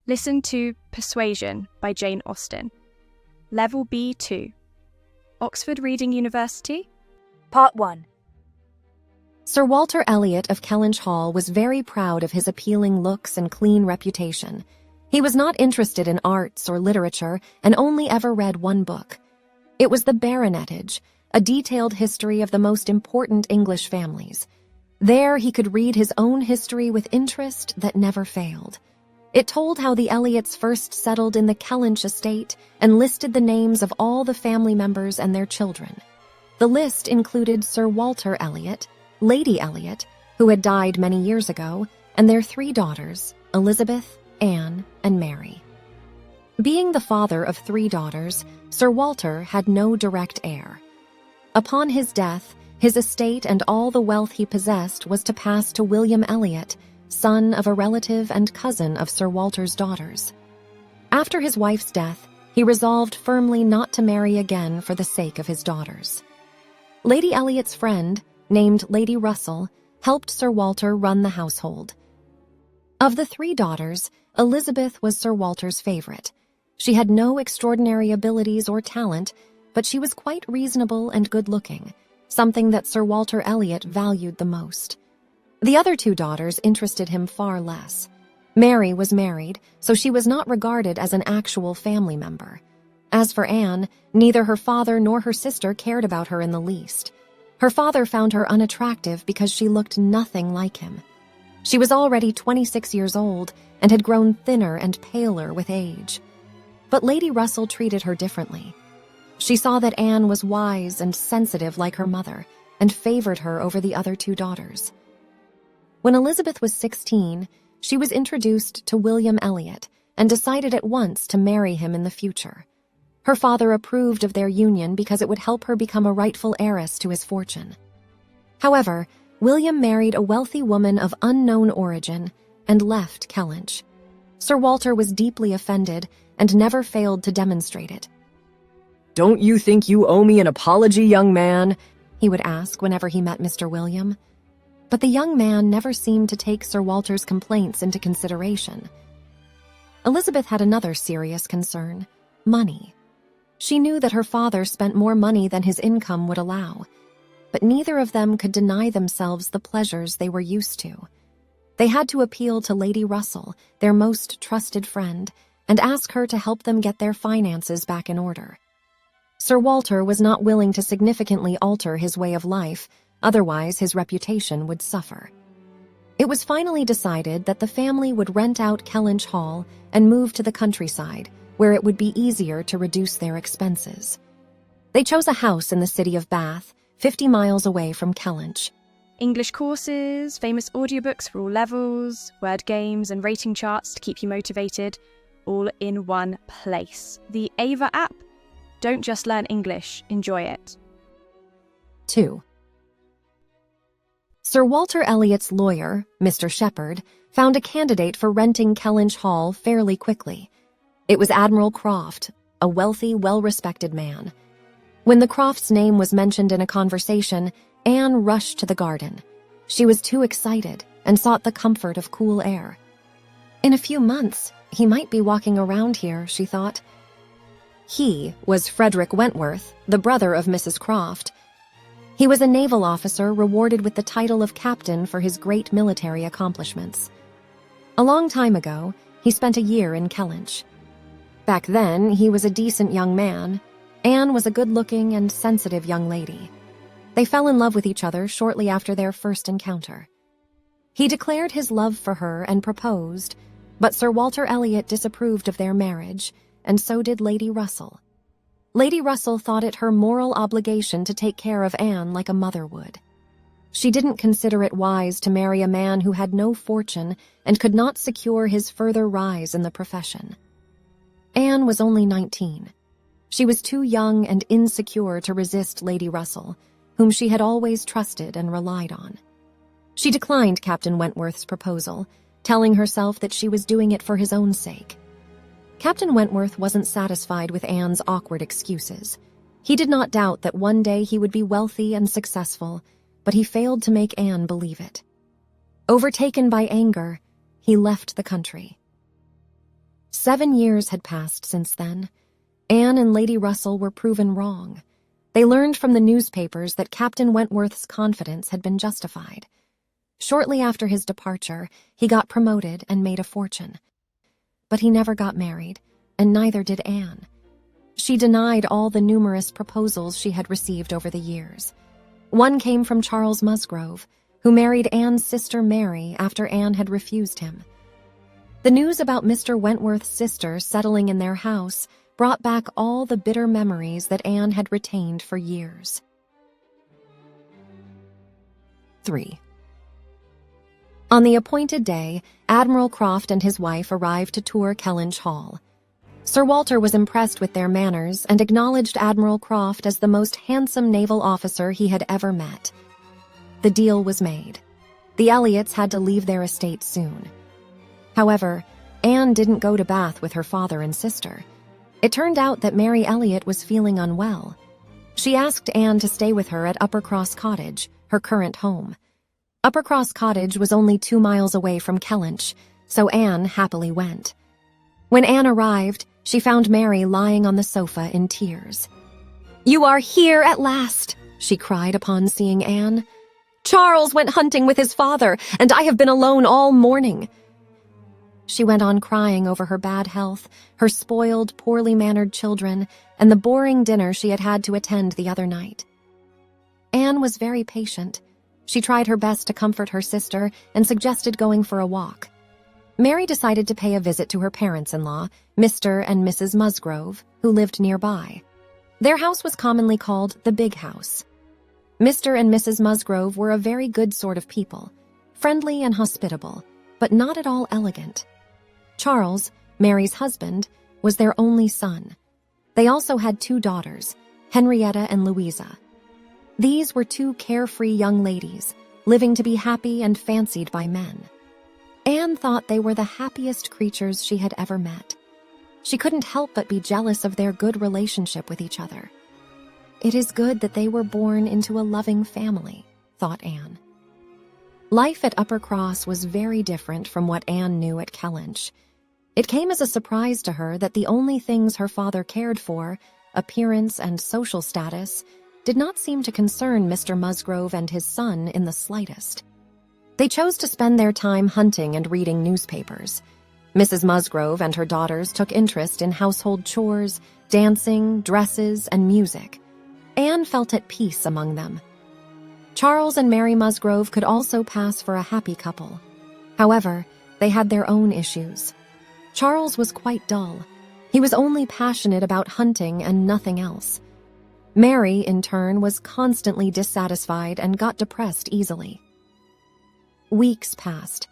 Listen to Persuasion by Jane Austen. Level B2. Oxford Reading University. Part 1. Sir Walter Elliot of Kellynch Hall was very proud of his appealing looks and clean reputation. He was not interested in arts or literature and only ever read one book. It was The Baronetage, a detailed history of the most important English families. There he could read his own history with interest that never failed. It told how the Elliots first settled in the Kellynch estate and listed the names of all the family members and their children. The list included Sir Walter Elliot, Lady Elliot, who had died many years ago, and their 3 daughters, Elizabeth, Anne, and Mary. Being the father of 3 daughters, Sir Walter had no direct heir. Upon his death, his estate and all the wealth he possessed was to pass to William Elliot, son of a relative and cousin of Sir Walter's daughters. After his wife's death, he resolved firmly not to marry again for the sake of his daughters. Lady Elliot's friend, named Lady Russell, helped Sir Walter run the household. Of the 3 daughters, Elizabeth was Sir Walter's favorite. She had no extraordinary abilities or talent, but she was quite reasonable and good-looking, something that Sir Walter Elliot valued the most. The other 2 daughters interested him far less. Mary was married, so she was not regarded as an actual family member. As for Anne, neither her father nor her sister cared about her in the least. Her father found her unattractive because she looked nothing like him. She was already 26 years old and had grown thinner and paler with age. But Lady Russell treated her differently. She saw that Anne was wise and sensitive like her mother, and favored her over the other 2 daughters. When Elizabeth was 16, she was introduced to William Elliot and decided at once to marry him in the future. Her father approved of their union because it would help her become a rightful heiress to his fortune. However, William married a wealthy woman of unknown origin and left Kellynch. Sir Walter was deeply offended and never failed to demonstrate it. "Don't you think you owe me an apology, young man?" he would ask whenever he met Mr. William. But the young man never seemed to take Sir Walter's complaints into consideration. Elizabeth had another serious concern: money. She knew that her father spent more money than his income would allow, but neither of them could deny themselves the pleasures they were used to. They had to appeal to Lady Russell, their most trusted friend, and ask her to help them get their finances back in order. Sir Walter was not willing to significantly alter his way of life, otherwise his reputation would suffer. It was finally decided that the family would rent out Kellynch Hall and move to the countryside, where it would be easier to reduce their expenses. They chose a house in the city of Bath, 50 miles away from Kellynch. English courses, famous audiobooks for all levels, word games and rating charts to keep you motivated, all in one place. The Ava app. Don't just learn English, enjoy it. 2. Sir Walter Elliot's lawyer, Mr. Shepherd, found a candidate for renting Kellynch Hall fairly quickly. It was Admiral Croft, a wealthy, well-respected man. When the Crofts' name was mentioned in a conversation, Anne rushed to the garden. She was too excited and sought the comfort of cool air. In a few months, he might be walking around here, she thought. He was Frederick Wentworth, the brother of Mrs. Croft. He was a naval officer rewarded with the title of captain for his great military accomplishments. A long time ago, he spent a year in Kellynch. Back then, he was a decent young man. Anne was a good-looking and sensitive young lady. They fell in love with each other shortly after their first encounter. He declared his love for her and proposed, but Sir Walter Elliot disapproved of their marriage, and so did Lady Russell. Lady Russell thought it her moral obligation to take care of Anne like a mother would. She didn't consider it wise to marry a man who had no fortune and could not secure his further rise in the profession. Anne was only 19. She was too young and insecure to resist Lady Russell, whom she had always trusted and relied on. She declined Captain Wentworth's proposal, telling herself that she was doing it for his own sake. Captain Wentworth wasn't satisfied with Anne's awkward excuses. He did not doubt that one day he would be wealthy and successful, but he failed to make Anne believe it. Overtaken by anger, he left the country. 7 years had passed since then. Anne and Lady Russell were proven wrong. They learned from the newspapers that Captain Wentworth's confidence had been justified. Shortly after his departure, he got promoted and made a fortune. But he never got married, and neither did Anne. She denied all the numerous proposals she had received over the years. One came from Charles Musgrove, who married Anne's sister Mary after Anne had refused him. The news about Mr. Wentworth's sister settling in their house brought back all the bitter memories that Anne had retained for years. 3. On the appointed day, Admiral Croft and his wife arrived to tour Kellynch Hall. Sir Walter was impressed with their manners and acknowledged Admiral Croft as the most handsome naval officer he had ever met. The deal was made. The Elliots had to leave their estate soon. However, Anne didn't go to Bath with her father and sister. It turned out that Mary Elliot was feeling unwell. She asked Anne to stay with her at Uppercross Cottage, her current home. Uppercross Cottage was only 2 miles away from Kellynch, so Anne happily went. When Anne arrived, she found Mary lying on the sofa in tears. "You are here at last," she cried upon seeing Anne. "Charles went hunting with his father, and I have been alone all morning." She went on crying over her bad health, her spoiled, poorly mannered children, and the boring dinner she had had to attend the other night. Anne was very patient. She tried her best to comfort her sister and suggested going for a walk. Mary decided to pay a visit to her parents-in-law, Mr. and Mrs. Musgrove, who lived nearby. Their house was commonly called the Big House. Mr. and Mrs. Musgrove were a very good sort of people, friendly and hospitable, but not at all elegant. Charles, Mary's husband, was their only son. They also had 2 daughters, Henrietta and Louisa. These were 2 carefree young ladies, living to be happy and fancied by men. Anne thought they were the happiest creatures she had ever met. She couldn't help but be jealous of their good relationship with each other. It is good that they were born into a loving family, thought Anne. Life at Uppercross was very different from what Anne knew at Kellynch. It came as a surprise to her that the only things her father cared for, appearance and social status, did not seem to concern Mr. Musgrove and his son in the slightest. They chose to spend their time hunting and reading newspapers. Mrs. Musgrove and her daughters took interest in household chores, dancing, dresses, and music. Anne felt at peace among them. Charles and Mary Musgrove could also pass for a happy couple. However, they had their own issues. Charles was quite dull. He was only passionate about hunting and nothing else. Mary, in turn, was constantly dissatisfied and got depressed easily. Weeks passed.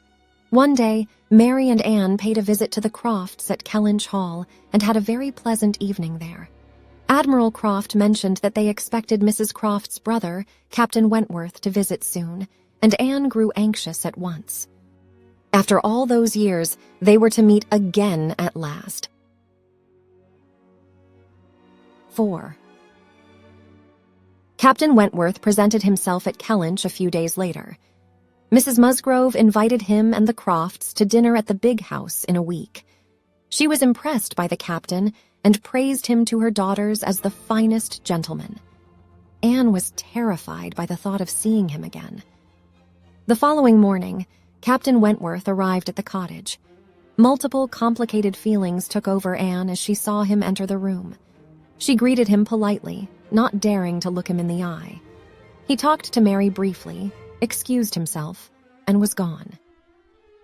One day, Mary and Anne paid a visit to the Crofts at Kellynch Hall and had a very pleasant evening there. Admiral Croft mentioned that they expected Mrs. Croft's brother, Captain Wentworth, to visit soon, and Anne grew anxious at once. After all those years, they were to meet again at last. 4. Captain Wentworth presented himself at Kellynch a few days later. Mrs. Musgrove invited him and the Crofts to dinner at the Big House in a week. She was impressed by the captain and praised him to her daughters as the finest gentleman. Anne was terrified by the thought of seeing him again. The following morning, Captain Wentworth arrived at the cottage. Multiple complicated feelings took over Anne as she saw him enter the room. She greeted him politely, not daring to look him in the eye. He talked to Mary briefly, excused himself, and was gone.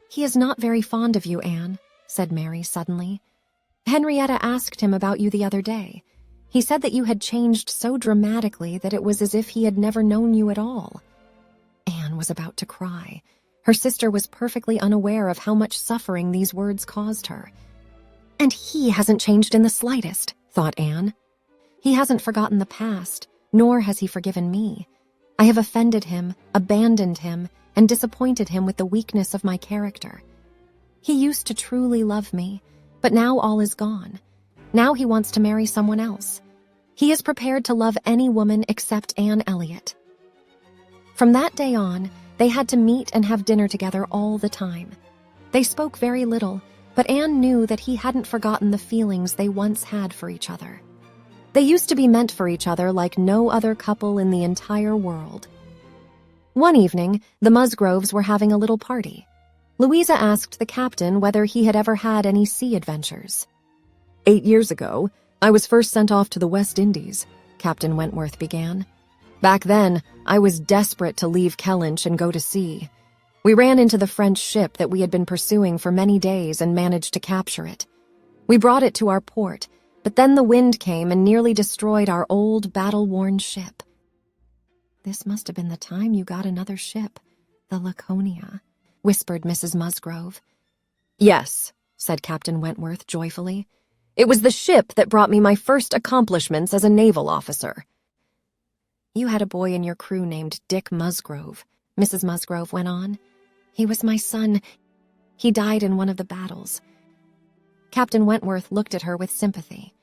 "He is not very fond of you, Anne," said Mary suddenly. "Henrietta asked him about you the other day. He said that you had changed so dramatically that it was as if he had never known you at all." Anne was about to cry. Her sister was perfectly unaware of how much suffering these words caused her. "And he hasn't changed in the slightest," thought Anne. "He hasn't forgotten the past, nor has he forgiven me. I have offended him, abandoned him, and disappointed him with the weakness of my character. He used to truly love me, but now all is gone. Now he wants to marry someone else. He is prepared to love any woman except Anne Elliot." From that day on, they had to meet and have dinner together all the time. They spoke very little, but Anne knew that he hadn't forgotten the feelings they once had for each other. They used to be meant for each other like no other couple in the entire world. One evening, the Musgroves were having a little party. Louisa asked the captain whether he had ever had any sea adventures. 8 years ago, I was first sent off to the West Indies, Captain Wentworth began. Back then, I was desperate to leave Kellynch and go to sea. We ran into the French ship that we had been pursuing for many days and managed to capture it. We brought it to our port, but then the wind came and nearly destroyed our old battle-worn ship. "This must have been the time you got another ship, the Laconia," whispered Mrs. Musgrove. Yes, said Captain Wentworth joyfully. It was the ship that brought me my first accomplishments as a naval officer. "You had a boy in your crew named Dick Musgrove," Mrs. Musgrove went on. "He was my son. He died in one of the battles." Captain Wentworth looked at her with sympathy.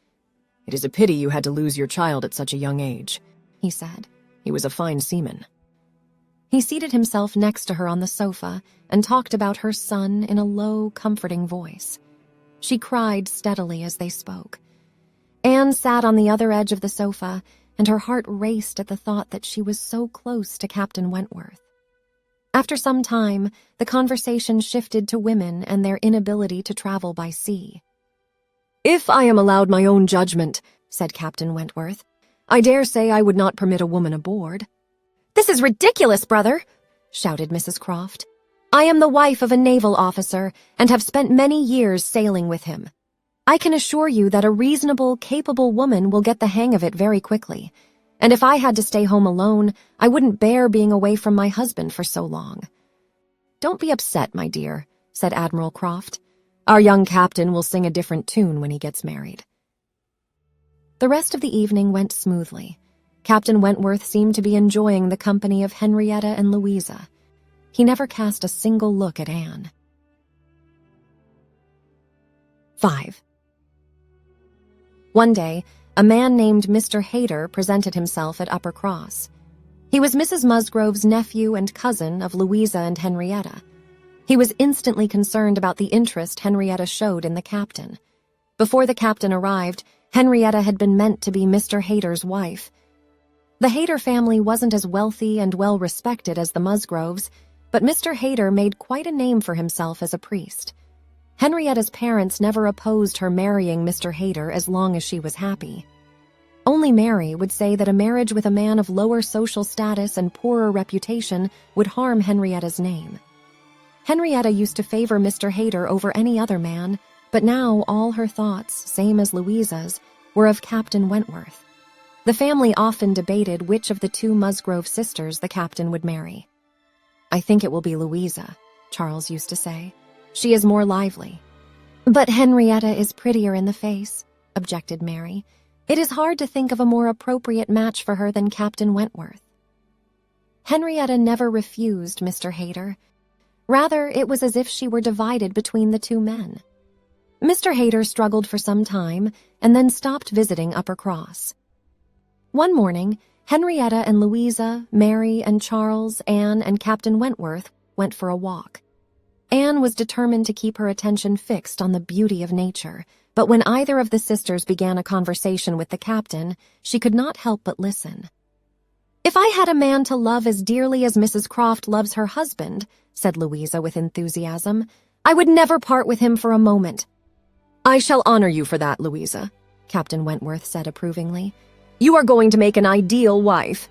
It is a pity you had to lose your child at such a young age, he said. He was a fine seaman. He seated himself next to her on the sofa and talked about her son in a low, comforting voice. She cried steadily as they spoke. Anne sat on the other edge of the sofa, and her heart raced at the thought that she was so close to Captain Wentworth. After some time, the conversation shifted to women and their inability to travel by sea. If I am allowed my own judgment, said Captain Wentworth, I dare say I would not permit a woman aboard. "This is ridiculous, brother," shouted Mrs. Croft. "I am the wife of a naval officer and have spent many years sailing with him. I can assure you that a reasonable, capable woman will get the hang of it very quickly. And if I had to stay home alone, I wouldn't bear being away from my husband for so long." Don't be upset, my dear, said Admiral Croft. Our young captain will sing a different tune when he gets married. The rest of the evening went smoothly. Captain Wentworth seemed to be enjoying the company of Henrietta and Louisa. He never cast a single look at Anne. 5. One day, a man named Mr. Hayter presented himself at Upper Cross. He was Mrs. Musgrove's nephew and cousin of Louisa and Henrietta. He was instantly concerned about the interest Henrietta showed in the captain. Before the captain arrived, Henrietta had been meant to be Mr. Hayter's wife. The Hayter family wasn't as wealthy and well-respected as the Musgroves, but Mr. Hayter made quite a name for himself as a priest. Henrietta's parents never opposed her marrying Mr. Hayter as long as she was happy. Only Mary would say that a marriage with a man of lower social status and poorer reputation would harm Henrietta's name. Henrietta used to favor Mr. Hayter over any other man, but now all her thoughts, same as Louisa's, were of Captain Wentworth. The family often debated which of the two Musgrove sisters the captain would marry. "I think it will be Louisa," Charles used to say. "She is more lively." "But Henrietta is prettier in the face," objected Mary. "It is hard to think of a more appropriate match for her than Captain Wentworth." Henrietta never refused Mr. Hayter. Rather, it was as if she were divided between the two men. Mr. Hayter struggled for some time and then stopped visiting Upper Cross. One morning, Henrietta and Louisa, Mary and Charles, Anne and Captain Wentworth went for a walk. Anne was determined to keep her attention fixed on the beauty of nature, but when either of the sisters began a conversation with the captain, she could not help but listen. "If I had a man to love as dearly as Mrs. Croft loves her husband," said Louisa with enthusiasm, "I would never part with him for a moment." "I shall honor you for that, Louisa," Captain Wentworth said approvingly. "You are going to make an ideal wife."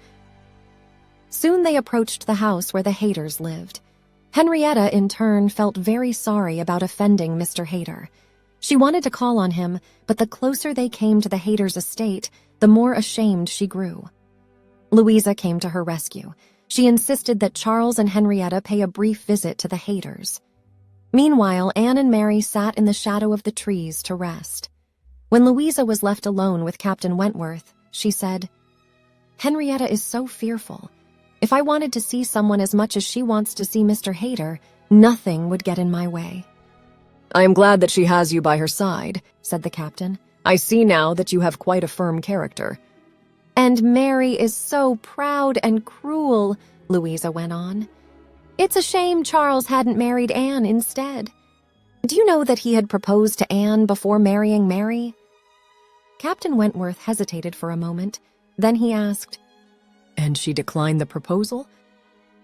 Soon they approached the house where the Hayters lived. Henrietta, in turn, felt very sorry about offending Mr. Hayter. She wanted to call on him, but the closer they came to the Hayters' estate, the more ashamed she grew. Louisa came to her rescue. She insisted that Charles and Henrietta pay a brief visit to the Hayters. Meanwhile, Anne and Mary sat in the shadow of the trees to rest. When Louisa was left alone with Captain Wentworth, she said, "Henrietta is so fearful. If I wanted to see someone as much as she wants to see Mr. Hayter, nothing would get in my way." "I am glad that she has you by her side," said the captain. "I see now that you have quite a firm character." "And Mary is so proud and cruel," Louisa went on. "It's a shame Charles hadn't married Anne instead." Do you know that he had proposed to Anne before marrying Mary? Captain Wentworth hesitated for a moment. Then he asked, And she declined the proposal?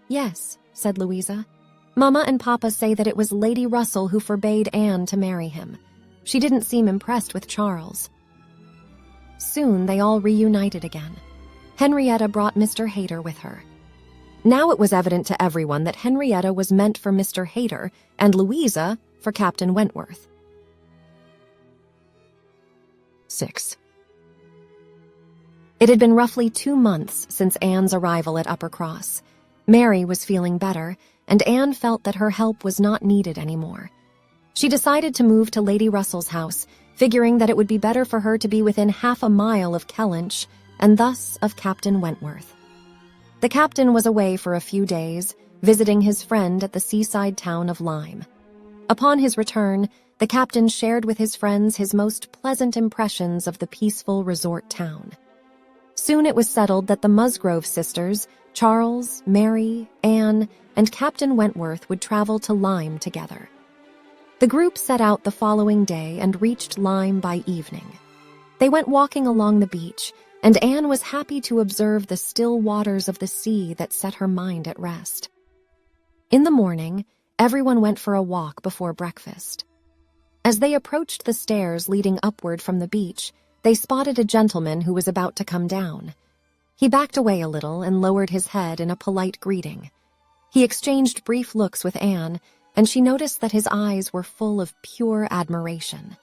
Yes, said Louisa. Mama and Papa say that it was Lady Russell who forbade Anne to marry him. She didn't seem impressed with Charles. Soon they all reunited again. Henrietta brought Mr. Hayter with her. Now it was evident to everyone that Henrietta was meant for Mr. Hayter and Louisa for Captain Wentworth. 6. It had been roughly 2 months since Anne's arrival at Uppercross. Mary was feeling better, and Anne felt that her help was not needed anymore. She decided to move to Lady Russell's house, figuring that it would be better for her to be within half a mile of Kellynch, and thus of Captain Wentworth. The captain was away for a few days, visiting his friend at the seaside town of Lyme. Upon his return, the captain shared with his friends his most pleasant impressions of the peaceful resort town. Soon it was settled that the Musgrove sisters, Charles, Mary, Anne, and Captain Wentworth would travel to Lyme together. The group set out the following day and reached Lyme by evening. They went walking along the beach, and Anne was happy to observe the still waters of the sea that set her mind at rest. In the morning, everyone went for a walk before breakfast. As they approached the stairs leading upward from the beach, they spotted a gentleman who was about to come down. He backed away a little and lowered his head in a polite greeting. He exchanged brief looks with Anne, and she noticed that his eyes were full of pure admiration.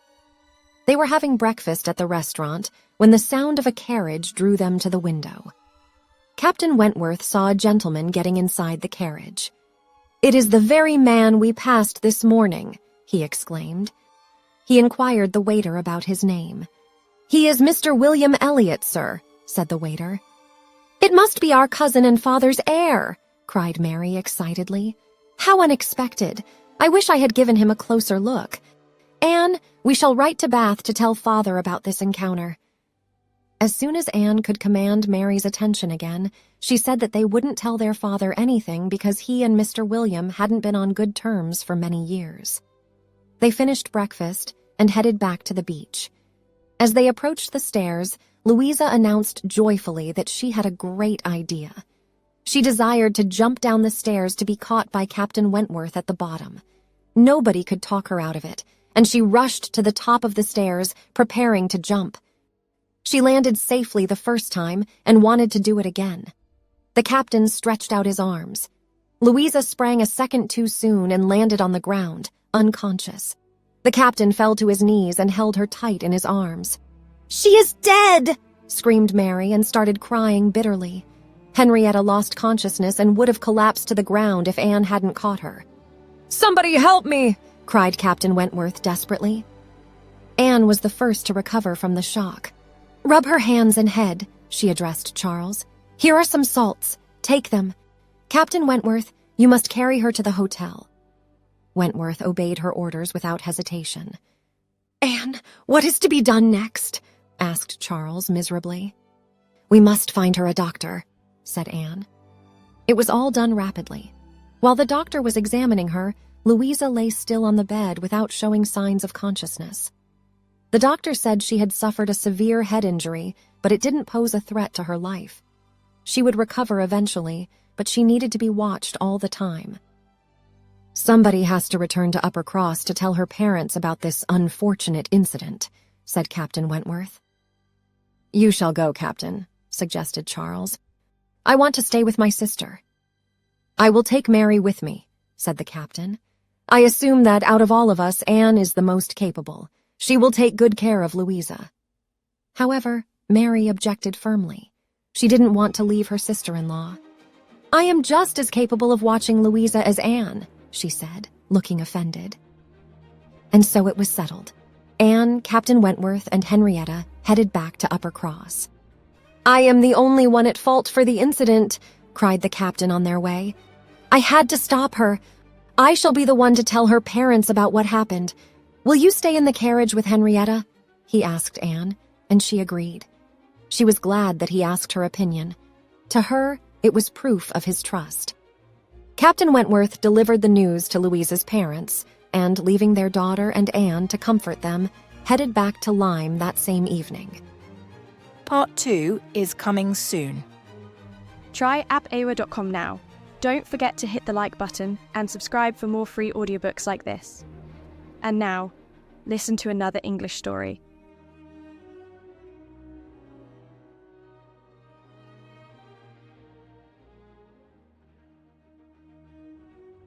They were having breakfast at the restaurant when the sound of a carriage drew them to the window. Captain Wentworth saw a gentleman getting inside the carriage. "It is the very man we passed this morning," he exclaimed. He inquired the waiter about his name. "He is Mr. William Elliot, sir," said the waiter. "It must be our cousin and father's heir," cried Mary excitedly. "How unexpected! I wish I had given him a closer look. Anne, we shall write to Bath to tell father about this encounter." As soon as Anne could command Mary's attention again, she said that they wouldn't tell their father anything because he and Mr. William hadn't been on good terms for many years. They finished breakfast and headed back to the beach. As they approached the stairs, Louisa announced joyfully that she had a great idea. She desired to jump down the stairs to be caught by Captain Wentworth at the bottom. Nobody could talk her out of it, and she rushed to the top of the stairs, preparing to jump. She landed safely the first time and wanted to do it again. The captain stretched out his arms. Louisa sprang a second too soon and landed on the ground, unconscious. The captain fell to his knees and held her tight in his arms. "She is dead!" screamed Mary and started crying bitterly. Henrietta lost consciousness and would have collapsed to the ground if Anne hadn't caught her. "Somebody help me!" cried Captain Wentworth desperately. Anne was the first to recover from the shock. "Rub her hands and head," she addressed Charles. "Here are some salts. Take them. Captain Wentworth, you must carry her to the hotel." Wentworth obeyed her orders without hesitation. "Anne, what is to be done next?" asked Charles miserably. "We must find her a doctor," said Anne. It was all done rapidly. While the doctor was examining her, Louisa lay still on the bed without showing signs of consciousness. The doctor said she had suffered a severe head injury, but it didn't pose a threat to her life. She would recover eventually, but she needed to be watched all the time. "Somebody has to return to Uppercross to tell her parents about this unfortunate incident," said Captain Wentworth. "You shall go, Captain," suggested Charles. "I want to stay with my sister." "I will take Mary with me," said the captain. "I assume that out of all of us, Anne is the most capable. She will take good care of Louisa." However, Mary objected firmly. She didn't want to leave her sister-in-law. "I am just as capable of watching Louisa as Anne," she said, looking offended. And so it was settled. Anne, Captain Wentworth, and Henrietta headed back to Uppercross. "I am the only one at fault for the incident," cried the captain on their way. "I had to stop her. I shall be the one to tell her parents about what happened. Will you stay in the carriage with Henrietta?" he asked Anne, and she agreed. She was glad that he asked her opinion. To her, it was proof of his trust. Captain Wentworth delivered the news to Louisa's parents. and, leaving their daughter and Anne to comfort them, headed back to Lyme that same evening. Part 2 is coming soon. Try appawa.com now. Don't forget to hit the like button and subscribe for more free audiobooks like this. And now, listen to another English story.